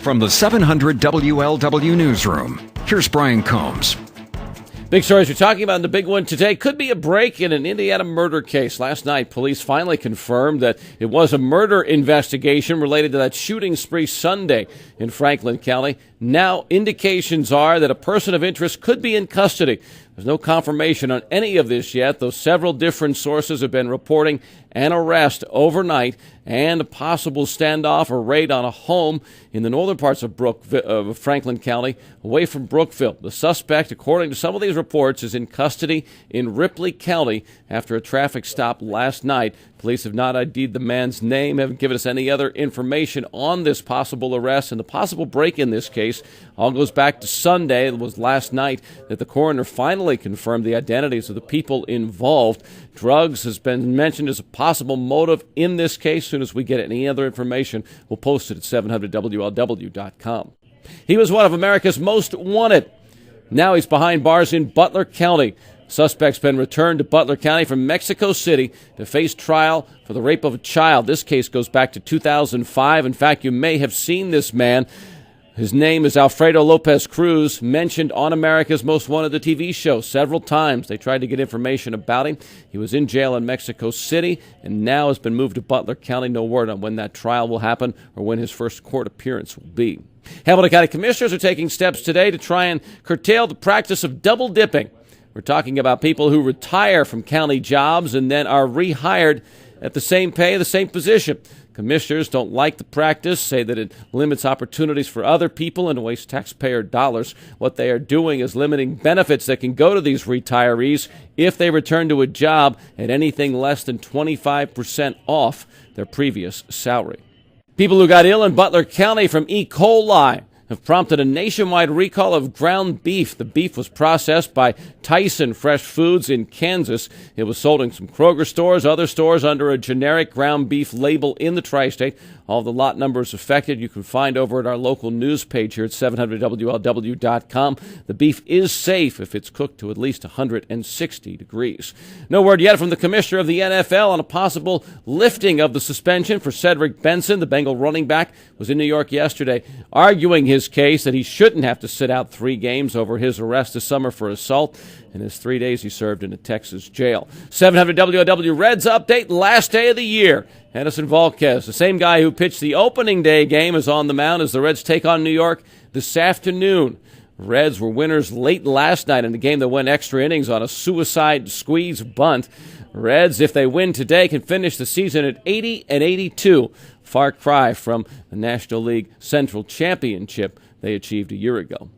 From the 700 WLW Newsroom, here's Brian Combs. Big stories we're talking about, and the big one today could be a break in an Indiana murder case. Last night, police finally confirmed that it was a murder investigation related to that shooting spree Sunday in Franklin County. Now, indications are that a person of interest could be in custody. There's no confirmation on any of this yet, though several different sources have been reporting an arrest overnight and a possible standoff or raid on a home in the northern parts of Franklin County, away from Brookville. The suspect, according to some of these reports, is in custody in Ripley County after a traffic stop last night. Police have not ID'd the man's name, haven't given us any other information on this possible arrest, and the possible break in this case all goes back to Sunday. It was last night that the coroner finally confirmed the identities of the people involved. Drugs has been mentioned as a possible motive in this case. As soon as we get any other information, we'll post it at 700WLW.com. He was one of America's most wanted. Now he's behind bars in Butler County. Suspect's been returned to Butler County from Mexico City to face trial for the rape of a child. This case goes back to 2005. In fact, you may have seen this man. His name is Alfredo Lopez Cruz, mentioned on America's Most Wanted, the TV show, several times. They tried to get information about him. He was in jail in Mexico City and now has been moved to Butler County. No word on when that trial will happen or when his first court appearance will be. Hamilton County commissioners are taking steps today to try and curtail the practice of double dipping. We're talking about people who retire from county jobs and then are rehired at the same pay, the same position. Commissioners don't like the practice, say that it limits opportunities for other people and wastes taxpayer dollars. What they are doing is limiting benefits that can go to these retirees if they return to a job at anything less than 25% off their previous salary. People who got ill in Butler County from E. coli have prompted a nationwide recall of ground beef. The beef was processed by Tyson Fresh Foods in Kansas. It was sold in some Kroger stores, other stores under a generic ground beef label in the tri-state. All the lot numbers affected you can find over at our local news page here at 700WLW.com. The beef is safe if it's cooked to at least 160 degrees. No word yet from the commissioner of the NFL on a possible lifting of the suspension for Cedric Benson. The Bengal running back was in New York yesterday arguing his case that he shouldn't have to sit out 3 games over his arrest this summer for assault. In his 3 days he served in a Texas jail. 700 WLW Reds update, last day of the year. Edison Volquez, the same guy who pitched the opening day game, is on the mound as the Reds take on New York this afternoon. Reds were winners late last night in a game that went extra innings on a suicide squeeze bunt. Reds, if they win today, can finish the season at 80-82. Far cry from the National League Central Championship they achieved a year ago.